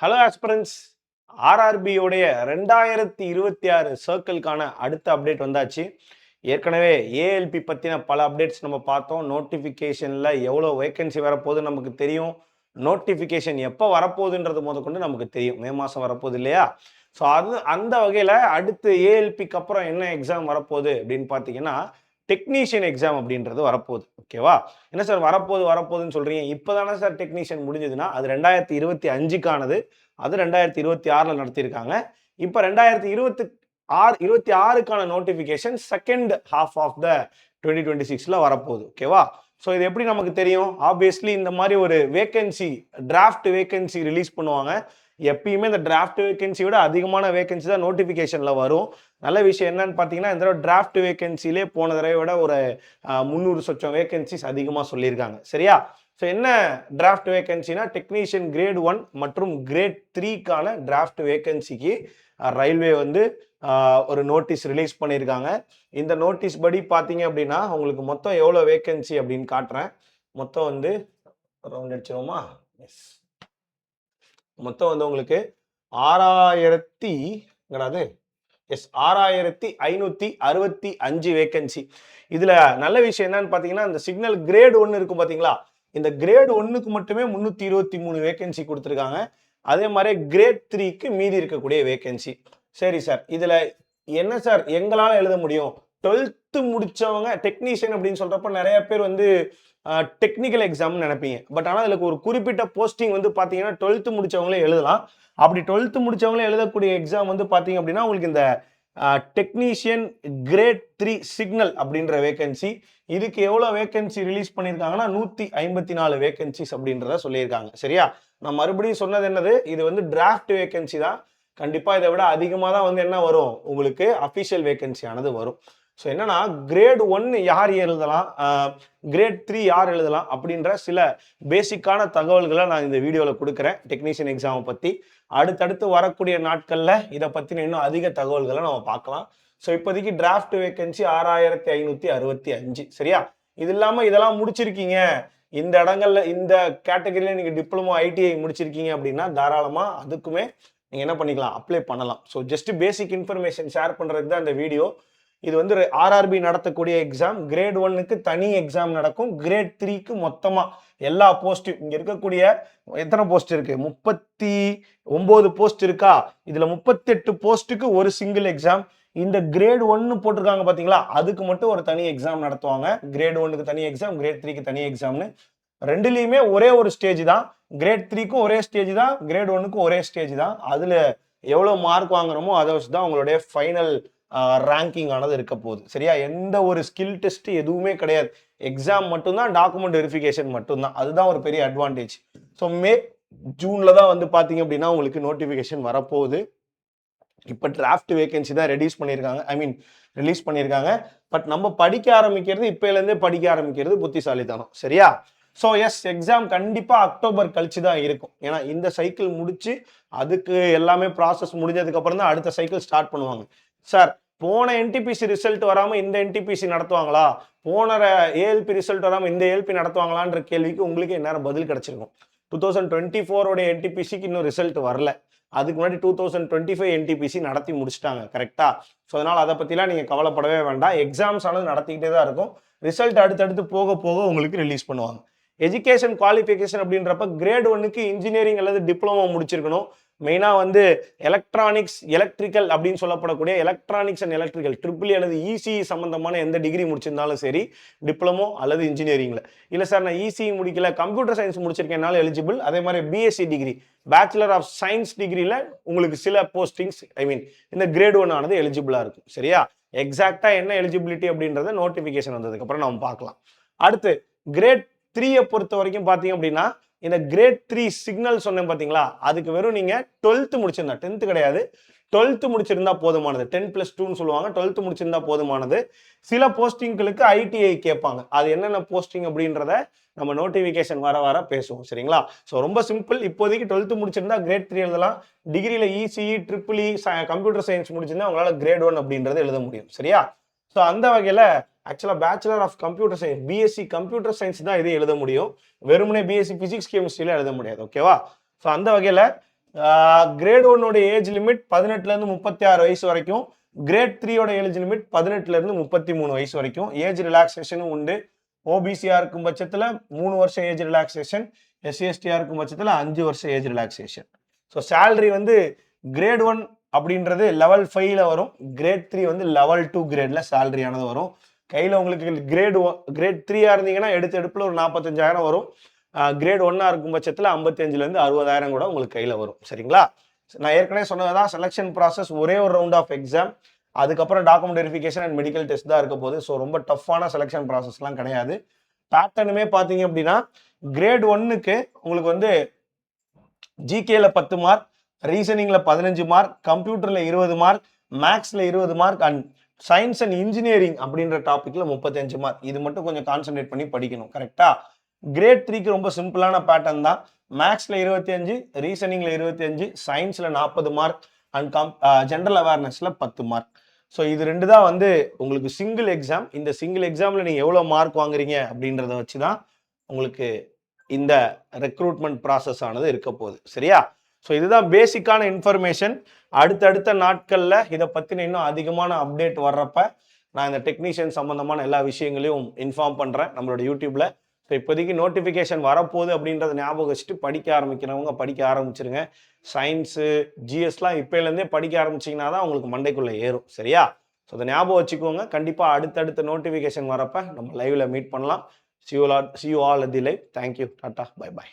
Hello aspirants. ஆர்ஆர்பியோடைய 2026 சர்க்கிள்கான அடுத்த update வந்தாச்சு. ஏற்கனவே ஏஎல்பி பற்றின பல அப்டேட்ஸ் நம்ம பார்த்தோம். நோட்டிஃபிகேஷனில் எவ்வளோ வேகன்சி வரப்போகுதுன்னு நமக்கு தெரியும். நோட்டிஃபிகேஷன் எப்போ வரப்போகுதுன்றது முதற்கொண்டு நமக்கு தெரியும். மே மாதம் வரப்போகுது இல்லையா? ஸோ அந்த வகையில் அடுத்து ஏஎல்பிக்கு அப்புறம் என்ன எக்ஸாம் வரப்போகுது அப்படின்னு பார்த்தீங்கன்னா, டெக்னீஷியன் எக்ஸாம் அப்படின்றது வரப்போகுது. ஓகேவா? என்ன சார் வரப்போகுதுன்னு சொல்கிறீங்க? இப்போ தானே சார் டெக்னீஷியன் முடிஞ்சதுன்னா அது 2025க்கானது. அது 2026ல் நடத்தியிருக்காங்க. இப்போ 2026க்கான notification second half of the 2026ல் வரப்போகுது. ஓகேவா? ஸோ இது எப்படி நமக்கு தெரியும்? ஆப்வியஸ்லி இந்த மாதிரி ஒரு வேகன்சி, டிராஃப்ட் வேகன்சி ரிலீஸ் பண்ணுவாங்க. எப்பயுமே இந்த டிராஃப்ட் வேகன்சியோட அதிகமான வேகன்சி தான் நோட்டிஃபிகேஷனில் வரும். நல்ல விஷயம் என்னன்னு பார்த்தீங்கன்னா, இந்த தடவை டிராஃப்ட் வேகன்சிலே போன தடவை விட ஒரு 300 சொச்சம் வேகன்சிஸ் அதிகமாக சொல்லியிருக்காங்க. சரியா? ஸோ என்ன டிராஃப்ட் வேகன்சினா, டெக்னீஷியன் கிரேட் 1 மற்றும் கிரேட் 3க்கான டிராஃப்ட் வேகன்சிக்கு ரயில்வே வந்து ஒரு நோட்டீஸ் ரிலீஸ் பண்ணியிருக்காங்க. இந்த நோட்டீஸ் படி பார்த்தீங்க அப்படின்னா உங்களுக்கு மொத்தம் எவ்வளோ வேகன்சி அப்படின்னு காட்டுறேன். மொத்தம் வந்து ரவுண்ட் அடிச்சிருவோமா? எஸ், மொத்தம் வந்து உங்களுக்கு 6565 வேகன்சி. இதுல நல்ல விஷயம் என்னன்னு பாத்தீங்கன்னா, இந்த சிக்னல் கிரேட் 1 இருக்கும் பாத்தீங்களா, இந்த கிரேட் 1க்கு மட்டுமே 323 வேகன்சி கொடுத்துருக்காங்க. அதே மாதிரி கிரேட் 3க்கு மீதி இருக்கக்கூடிய வேகன்சி. சரி சார், இதுல என்ன சார் எங்களால எழுத முடியும்? 12th முடிச்சவங்க டெக்னீஷியன் அப்படின்னு சொல்றப்ப நிறைய பேர் வந்து டெக்னிக்கல் எக்ஸாம்னு நினைப்பீங்க. பட் ஆனால் இதுக்கு ஒரு குறிப்பிட்ட போஸ்டிங் வந்து பார்த்தீங்கன்னா 12th முடிச்சவங்களே எழுதலாம். அப்படி 12th முடிச்சவங்களே எழுதக்கூடிய எக்ஸாம் வந்து பார்த்தீங்க அப்படின்னா உங்களுக்கு இந்த டெக்னீஷியன் கிரேட் 3 சிக்னல் அப்படின்ற வேகன்சி. இதுக்கு எவ்வளோ வேகன்சி ரிலீஸ் பண்ணியிருக்காங்கன்னா 154 வேகன்சிஸ் அப்படின்றத சொல்லியிருக்காங்க. சரியா? நான் மறுபடியும் சொன்னது என்னது, இது வந்து டிராஃப்ட் வேகன்சி தான். கண்டிப்பாக இதை விட அதிகமாக தான் வந்து என்ன வரும், உங்களுக்கு அஃபிஷியல் வேகன்சி ஆனது வரும். ஸோ என்னன்னா, கிரேட் 1 யார் எழுதலாம், கிரேட் 3 யார் எழுதலாம் அப்படின்ற சில பேசிக்கான தகவல்களை நான் இந்த வீடியோவில் கொடுக்குறேன் டெக்னீஷியன் எக்ஸாமை பற்றி. அடுத்தடுத்து வரக்கூடிய நாட்களில் இதை பற்றின இன்னும் அதிக தகவல்களை நம்ம பார்க்கலாம். ஸோ இப்போதைக்கு டிராஃப்ட் வேகன்சி 6565. சரியா? இது இல்லாமல் இதெல்லாம் முடிச்சிருக்கீங்க, இந்த இடங்கள்ல இந்த கேட்டகரியில நீங்கள் டிப்ளமோ ஐடிஐ முடிச்சிருக்கீங்க அப்படின்னா தாராளமாக அதுக்குமே நீங்கள் என்ன பண்ணிக்கலாம், அப்ளை பண்ணலாம். ஸோ ஜஸ்ட் பேசிக் இன்ஃபர்மேஷன் ஷேர் பண்ணுறதுக்கு தான் இந்த வீடியோ. இது வந்து ஆர்ஆர்பி நடத்தக்கூடிய எக்ஸாம். கிரேட் 1க்கு தனி எக்ஸாம் நடக்கும். கிரேட் 3க்கு மொத்தமாக எல்லா போஸ்ட்டும், இங்கே இருக்கக்கூடிய எத்தனை போஸ்ட் இருக்கு, 39 போஸ்ட் இருக்கா, இதில் 38 போஸ்ட்டுக்கு ஒரு சிங்கிள் எக்ஸாம். இந்த கிரேட் 1 போட்டிருக்காங்க பார்த்தீங்களா, அதுக்கு மட்டும் ஒரு தனி எக்ஸாம் நடத்துவாங்க. கிரேட் 1க்கு தனி எக்ஸாம், கிரேட் 3க்கு தனி எக்ஸாம்னு ரெண்டுலேயுமே ஒரே ஒரு ஸ்டேஜ் தான். கிரேட் 3க்கும் ஒரே ஸ்டேஜ் தான், கிரேட் 1க்கும் ஒரே ஸ்டேஜ் தான். அதில் எவ்வளோ மார்க் வாங்குறோமோ அதை வச்சு தான் உங்களுடைய ஃபைனல் ரேங்கிங் ஆனது இருக்க போகுது. சரியா? எந்த ஒரு ஸ்கில் டெஸ்ட் எதுவுமே கிடையாது. எக்ஸாம் மட்டும்தான், டாக்குமெண்ட் வெரிஃபிகேஷன் மட்டும்தான். அதுதான் ஒரு பெரிய அட்வான்டேஜ். ஸோ ஜூன்ல தான் வந்து பார்த்தீங்க அப்படின்னா உங்களுக்கு நோட்டிஃபிகேஷன் வரப்போகுது. இப்போ டிராஃப்ட் வேகன்சி தான் ரிலீஸ் பண்ணியிருக்காங்க. பட் நம்ம படிக்க ஆரம்பிக்கிறது இப்போலேருந்தே படிக்க ஆரம்பிக்கிறது புத்திசாலித்தனம். சரியா? ஸோ எஸ், எக்ஸாம் கண்டிப்பாக அக்டோபர் கழிச்சு தான் இருக்கும். ஏன்னா இந்த சைக்கிள் முடிச்சு அதுக்கு எல்லாமே ப்ராசஸ் முடிஞ்சதுக்கு அப்புறம் தான் அடுத்த சைக்கிள் ஸ்டார்ட் பண்ணுவாங்க. சார், போன என்டிபிசி ரிசல்ட் வராமல் இந்த என்டிபிசி நடத்துவாங்களா, போன ஏஎல்பி ரிசல்ட் வராமல் இந்த ஏஎல்பி நடத்துவாங்களான்ற கேள்விக்கு உங்களுக்கு என்ன பதில் கிடைச்சிருக்கும். 2024 என்டிபிசிக்கு இன்னும் ரிசல்ட் வரல. அதுக்கு முன்னாடி 2025 என்டிபிசி நடத்தி முடிச்சிட்டாங்க. கரெக்டா? ஸோ அதனால் அதை பற்றிலாம் நீங்கள் கவலைப்படவே வேண்டாம். எக்ஸாம்ஸ் ஆனது நடத்திக்கிட்டே தான் இருக்கும். ரிசல்ட் அடுத்தடுத்து போக போக உங்களுக்கு ரிலீஸ் பண்ணுவாங்க. எஜுகேஷன் குவாலிஃபிகேஷன் அப்படின்றப்ப கிரேட் 1க்கு இன்ஜினியரிங் அல்லது டிப்ளமோ முடிச்சிருக்கணும். மெயினாக வந்து எலக்ட்ரானிக்ஸ், எலக்ட்ரிக்கல் அப்படின்னு சொல்லப்படக்கூடிய எலக்ட்ரானிக்ஸ் அண்ட் எலக்ட்ரிக்கல் ட்ரிபிள் அல்லது இசிஇ சம்மந்தமான எந்த டிகிரி முடிச்சிருந்தாலும் சரி, டிப்ளமோ அல்லது இன்ஜினியரிங்கில். இல்லை சார், நான் இசிஇ முடிக்கல, கம்ப்யூட்டர் சயின்ஸ் முடிச்சிருக்கேனாலும் எலிஜிபிள். அதே மாதிரி BSc degree, bachelor of science டிகிரியில் உங்களுக்கு சில போஸ்டிங்ஸ் இந்த கிரேட் 1 ஆனது எலிஜிபிளாக இருக்கும். சரியா? எக்ஸாக்டாக என்ன எலிஜிபிலிட்டி அப்படின்றத நோட்டிஃபிகேஷன் வந்ததுக்கப்புறம் நம்ம பார்க்கலாம். அடுத்து கிரேட் 3 பொறுத்த வரைக்கும் பார்த்தீங்க அப்படின்னா, இந்த கிரேட் 3 சிக்னல் சொன்னேன் பார்த்தீங்களா, அதுக்கு வெறும் நீங்கள் 12th முடிச்சிருந்தா, 10th கிடையாது, 12th முடிச்சிருந்தா போதுமானது. 10+2ன்னு சொல்லுவாங்க. 12th முடிச்சிருந்தா போதுமானது. சில போஸ்டிங்களுக்கு ஐடிஐ கேட்பாங்க. அது என்னென்ன போஸ்டிங் அப்படின்றத நம்ம நோட்டிஃபிகேஷன் வர வர பேசுவோம். சரிங்களா? ஸோ ரொம்ப சிம்பிள். இப்போதைக்கு 12th முடிச்சிருந்தா கிரேட் 3 எழுதலாம். டிகிரியில் இசிஇ, ட்ரிபிள்இ, கம்ப்யூட்டர் சயின்ஸ் முடிச்சிருந்தா உங்களால் கிரேட் 1 அப்படின்றத எழுத முடியும். சரியா? ஸோ அந்த வகையில் ஆக்சுவலாக bachelor of computer science, BSc computer science தான் இதை எழுத முடியும். வெறுமனே பிஎஸ்சி பிசிக்ஸ் கெமிஸ்ட்ரியில் எழுத முடியாது. ஓகேவா? ஸோ அந்த வகையில் கிரேட் ஒன்னோட ஏஜ் லிமிட் 18லேருந்து 36 வயசு வரைக்கும், கிரேட் 3யோட ஏஜ் லிமிட் 18லேருந்து 33 வயசு வரைக்கும். ஏஜ் ரிலாக்ஸேஷனும் உண்டு. ஓபிசியா இருக்கும் பட்சத்தில் 3 வருஷம் ஏஜ் ரிலாக்ஸேஷன், எஸ்சிஎஸ்டியா இருக்கும் பட்சத்தில் 5 வருஷம் ஏஜ் ரிலாக்ஸேஷன். ஸோ சேலரி வந்து கிரேட் 1 அப்படின்றது லெவல் 5ல வரும், கிரேட் 3 வந்து லெவல் 2 கிரேட்ல சேலரி ஆனது வரும். கையில் உங்களுக்கு கிரேட் 3யா இருந்தீங்கன்னா எடுப்பில் ஒரு 45,000 வரும். கிரேட் 1ஆ இருக்கும் பட்சத்தில் 55லேருந்து 60,000 கூட உங்களுக்கு கையில் வரும். சரிங்களா? நான் ஏற்கனவே சொன்னதான் செலெக்ஷன் ப்ராசஸ் ஒரே ஒரு ரவுண்ட் ஆஃப் எக்ஸாம், அதுக்கப்புறம் document verification and medical test தான் இருக்க போகுது. ஸோ ரொம்ப டஃப்பான செலெக்ஷன் ப்ராசஸ்லாம் கிடையாது. பேட்டர்னுமே பார்த்தீங்க அப்படின்னா கிரேட் 1க்கு உங்களுக்கு வந்து ஜிகேல 10 மார்க், ரீசனிங்ல 15 மார்க், கம்ப்யூட்டர்ல 20 மார்க், மேக்ஸ்ல 20 mark and science and engineering அப்படின்ற டாபிக்ல 35 மார்க். இது மட்டும் கொஞ்சம் கான்சென்ட்ரேட் பண்ணி படிக்கணும். கரெக்டா? கிரேட் 3க்கு ரொம்ப சிம்பிளான பேட்டர்ன் தான். மேக்ஸ்ல 25, ரீசனிங்ல 25, சயின்ஸ்ல 40 மார்க் அண்ட் ஜென்ரல் அவேர்னஸ்ல 10 மார்க். ஸோ இது 2 தான் வந்து உங்களுக்கு சிங்கிள் எக்ஸாம். இந்த சிங்கிள் எக்ஸாம்ல நீங்க எவ்வளவு மார்க் வாங்குறீங்க அப்படின்றத வச்சு தான் உங்களுக்கு இந்த ரெக்ரூட்மெண்ட் ப்ராசஸ் ஆனது இருக்க போகுது. சரியா? ஸோ இதுதான் பேசிக்கான இன்ஃபர்மேஷன். அடுத்தடுத்த நாட்கள்ல இதை பத்தின இன்னும் அதிகமான அப்டேட் வர்றப்ப நான் இந்த டெக்னீஷியன் சம்பந்தமான எல்லா விஷயங்களையும் இன்ஃபார்ம் பண்றேன் நம்மளோட யூடியூப்ல. ஸோ இப்போதைக்கு நோட்டிஃபிகேஷன் வரப்போகுது அப்படின்றத ஞாபகம் வச்சுட்டு படிக்க ஆரம்பிக்கிறவங்க படிக்க ஆரம்பிச்சிருங்க. சயின்ஸு ஜிஎஸ்லாம் இப்போலேருந்தே படிக்க ஆரம்பிச்சிங்கன்னா தான் உங்களுக்கு மண்டைக்குள்ளே ஏறும். சரியா? ஸோ அதை ஞாபகம் வச்சுக்கோங்க. கண்டிப்பாக அடுத்தடுத்த நோட்டிஃபிகேஷன் வரப்போ நம்ம லைவில் மீட் பண்ணலாம். See you all at the live. Thank you. Tata. Bye bye.